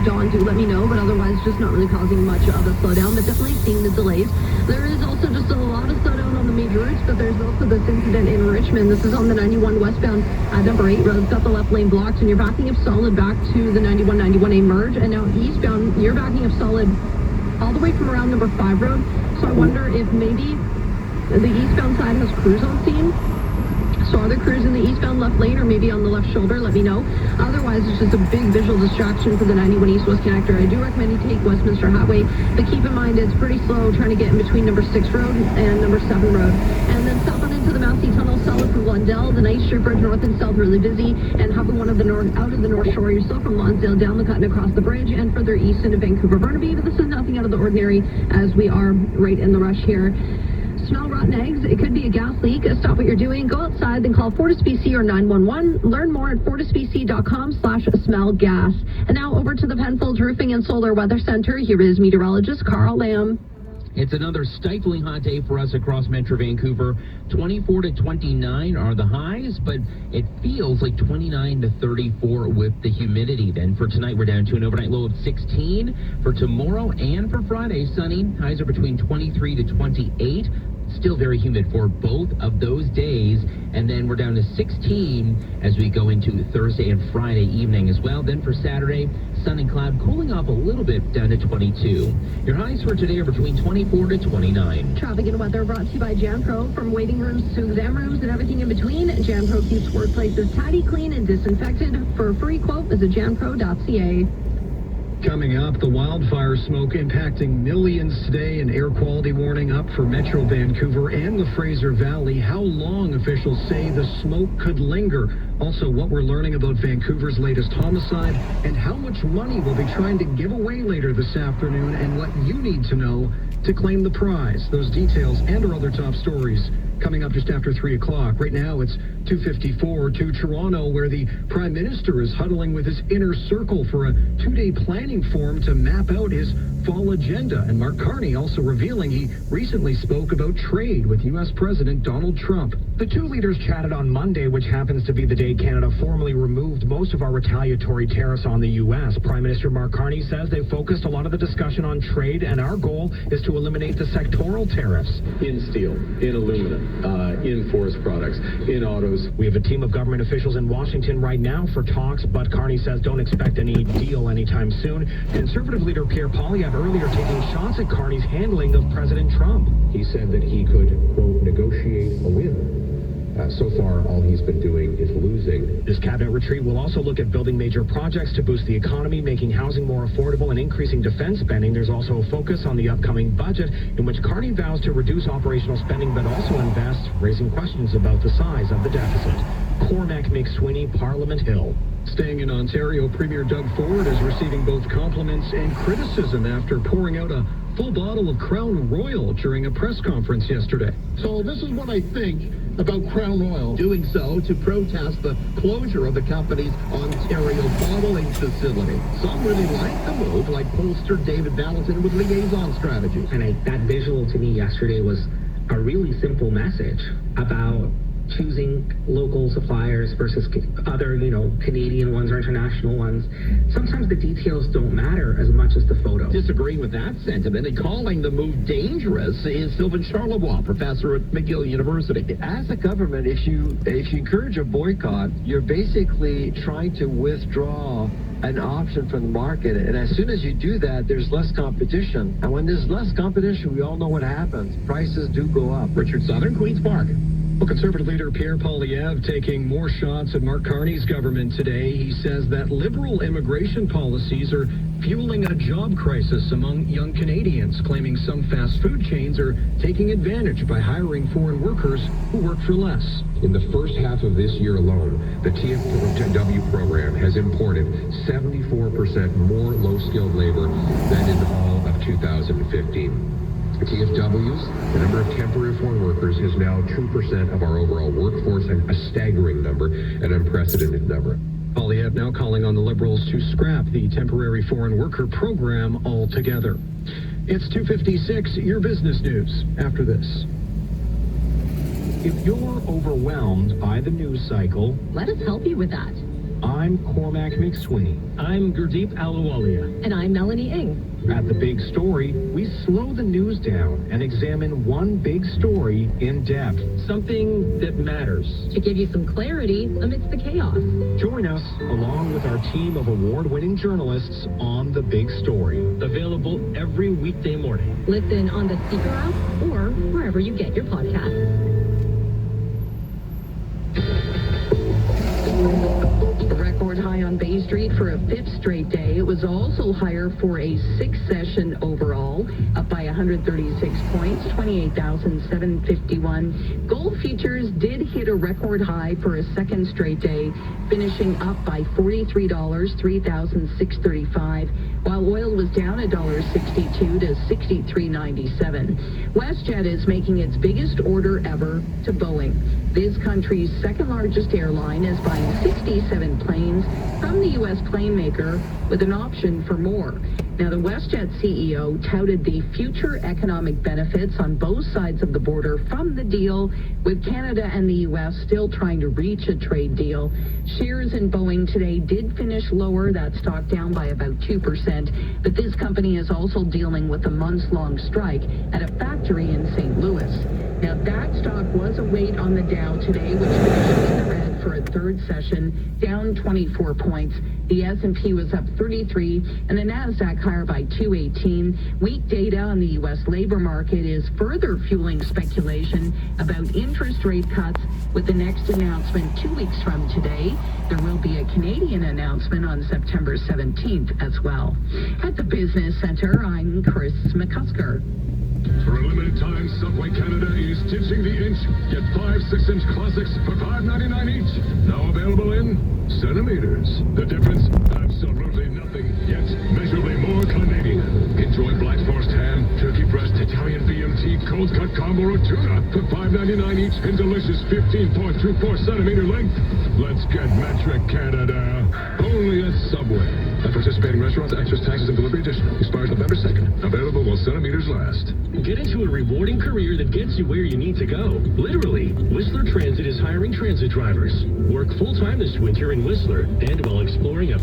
dawn, do let me know, but otherwise just not really causing much of a slowdown, but definitely seeing the delays. There is also just a lot of slowdown on the major routes, but there's also this incident in Richmond. This is on the 91 westbound number 8 road. It's got the left lane blocked, and you're backing up solid back to the 91-91A merge, and now eastbound, you're backing up solid all the way from around number 5 road. So I wonder if maybe the eastbound side has crews on scene. So are there crews in the eastbound left lane or maybe on the left shoulder? Let me know. Otherwise, it's just a big visual distraction for the 91 east-west connector. I do recommend you take Westminster Highway, but keep in mind it's pretty slow trying to get in between number 6 road and number 7 road. And then south on into the Massey Tunnel, solid from Glendale. The Ninth Street Bridge north and south really busy. And hopping one of the north out of the North Shore, you're still from Lonsdale down the cut and across the bridge and further east into Vancouver Burnaby. But this is nothing out of the ordinary as we are right in the rush here. Smell rotten eggs? It could be a gas leak. Stop what you're doing. Go outside, then call FortisBC or 911. Learn more at fortisbc.com/smellgas. And now over to the Penfolds Roofing and Solar Weather Center. Here is meteorologist Carl Lamb. It's another stifling hot day for us across Metro Vancouver. 24 to 29 are the highs, but it feels like 29 to 34 with the humidity. Then for tonight, we're down to an overnight low of 16. For tomorrow and for Friday, sunny. Highs are between 23 to 28. Still very humid for both of those days. And then we're down to 16 as we go into Thursday and Friday evening as well. Then for Saturday, sun and cloud cooling off a little bit down to 22. Your highs for today are between 24 to 29. Traffic and weather brought to you by JanPro. From waiting rooms to exam rooms and everything in between, JanPro keeps workplaces tidy, clean, and disinfected. For a free quote, visit janpro.ca. Coming up, the wildfire smoke impacting millions today, an air quality warning up for Metro Vancouver and the Fraser Valley. How long officials say the smoke could linger. Also, what we're learning about Vancouver's latest homicide and how much money we'll be trying to give away later this afternoon and what you need to know to claim the prize. Those details and our other top stories coming up just after 3 o'clock. Right now, it's 2:54 to Toronto, where the Prime Minister is huddling with his inner circle for a 2-day planning forum to map out his fall agenda. And Mark Carney also revealing he recently spoke about trade with U.S. President Donald Trump. The two leaders chatted on Monday, which happens to be the day Canada formally removed most of our retaliatory tariffs on the U.S. Prime Minister Mark Carney says they focused a lot of the discussion on trade, and our goal is to eliminate the sectoral tariffs. In steel, in aluminum, in forest products, in autos. We have a team of government officials in Washington right now for talks, but Carney says don't expect any deal anytime soon. Conservative leader Pierre Poilievre earlier taking shots at Carney's handling of President Trump. He said that he could, quote, negotiate a win. So far, all he's been doing is losing. This cabinet retreat will also look at building major projects to boost the economy, making housing more affordable, and increasing defense spending. There's also a focus on the upcoming budget, in which Carney vows to reduce operational spending, but also invest, raising questions about the size of the deficit. Cormac McSweeney, Parliament Hill. Staying in Ontario, Premier Doug Ford is receiving both compliments and criticism after pouring out a full bottle of Crown Royal during a press conference yesterday. So this is what I think about Crown Royal doing so to protest the closure of the company's Ontario bottling facility. Some really like the move, like pollster David Valentin with Liaison Strategies. And that visual to me yesterday was a really simple message about choosing local suppliers versus other, Canadian ones or international ones. Sometimes the details don't matter as much as the photo. Disagreeing with that sentiment and calling the move dangerous is Sylvain Charlebois, professor at McGill University. As a government, if you encourage a boycott, you're basically trying to withdraw an option from the market. And as soon as you do that, there's less competition. And when there's less competition, we all know what happens. Prices do go up. Richard Southern, Queen's Park. Well, Conservative leader Pierre Poilievre taking more shots at Mark Carney's government today. He says that liberal immigration policies are fueling a job crisis among young Canadians, claiming some fast food chains are taking advantage by hiring foreign workers who work for less. In the first half of this year alone, the TFW program has imported 74% more low-skilled labor than in the fall of 2015. TFWs, the number of temporary foreign workers, is now 2% of our overall workforce, a staggering number, an unprecedented number. Poilievre now calling on the Liberals to scrap the temporary foreign worker program altogether. It's 2:56, your business news after this. If you're overwhelmed by the news cycle, Let us help you with that. I'm Cormac McSweeney. I'm Gurdeep Ahluwalia. And I'm Melanie Ng. At The Big Story, we slow the news down and examine one big story in depth. Something that matters. To give you some clarity amidst the chaos. Join us, along with our team of award-winning journalists, on The Big Story. Available every weekday morning. Listen on the Speaker app or wherever you get your podcasts. A record high on Bay Street for a fifth straight day. It was also higher for a sixth session overall, up by 136 points, 28,751. Gold futures did hit a record high for a second straight day, finishing up by $43, 3,635, while oil was down $1.62 to $63.97. WestJet is making its biggest order ever to Boeing. This country's second largest airline is buying 67 planes from the U.S. plane maker with an option for more. Now, the WestJet CEO touted the future economic benefits on both sides of the border from the deal, with Canada and the U.S. still trying to reach a trade deal. Shares in Boeing today did finish lower, that stock down by about 2%, but this company is also dealing with a months-long strike at a factory in St. Louis. Now, that stock was a weight on the Dow today, which finished in the red for a third session, down 24 points. The S&P was up 33, and the Nasdaq higher by 218. Weak data on the U.S. labor market is further fueling speculation about interest rate cuts, with the next announcement 2 weeks from today. There will be a Canadian announcement on September 17th as well. At the Business Center, I'm Chris McCusker. For a limited time, Subway Canada is ditching the inch. Get 5 6-inch classics for $5.99 each. Now available in centimeters. The difference? Absolutely nothing, yet measurably more Canadian. Enjoy Black Forest ham, turkey breast, Italian BMT, cold cut combo or tuna for $5.99 each in delicious 15.24 centimeter length. Let's get metric, Canada. Only at Subway. At participating restaurants, extras, taxes, and delivery additional. Expires November 2nd. Available while centimeters last. Get into a rewarding career that gets you where you need to go. Literally, Whistler Transit is hiring transit drivers. Work full-time this winter in Whistler, and while exploring a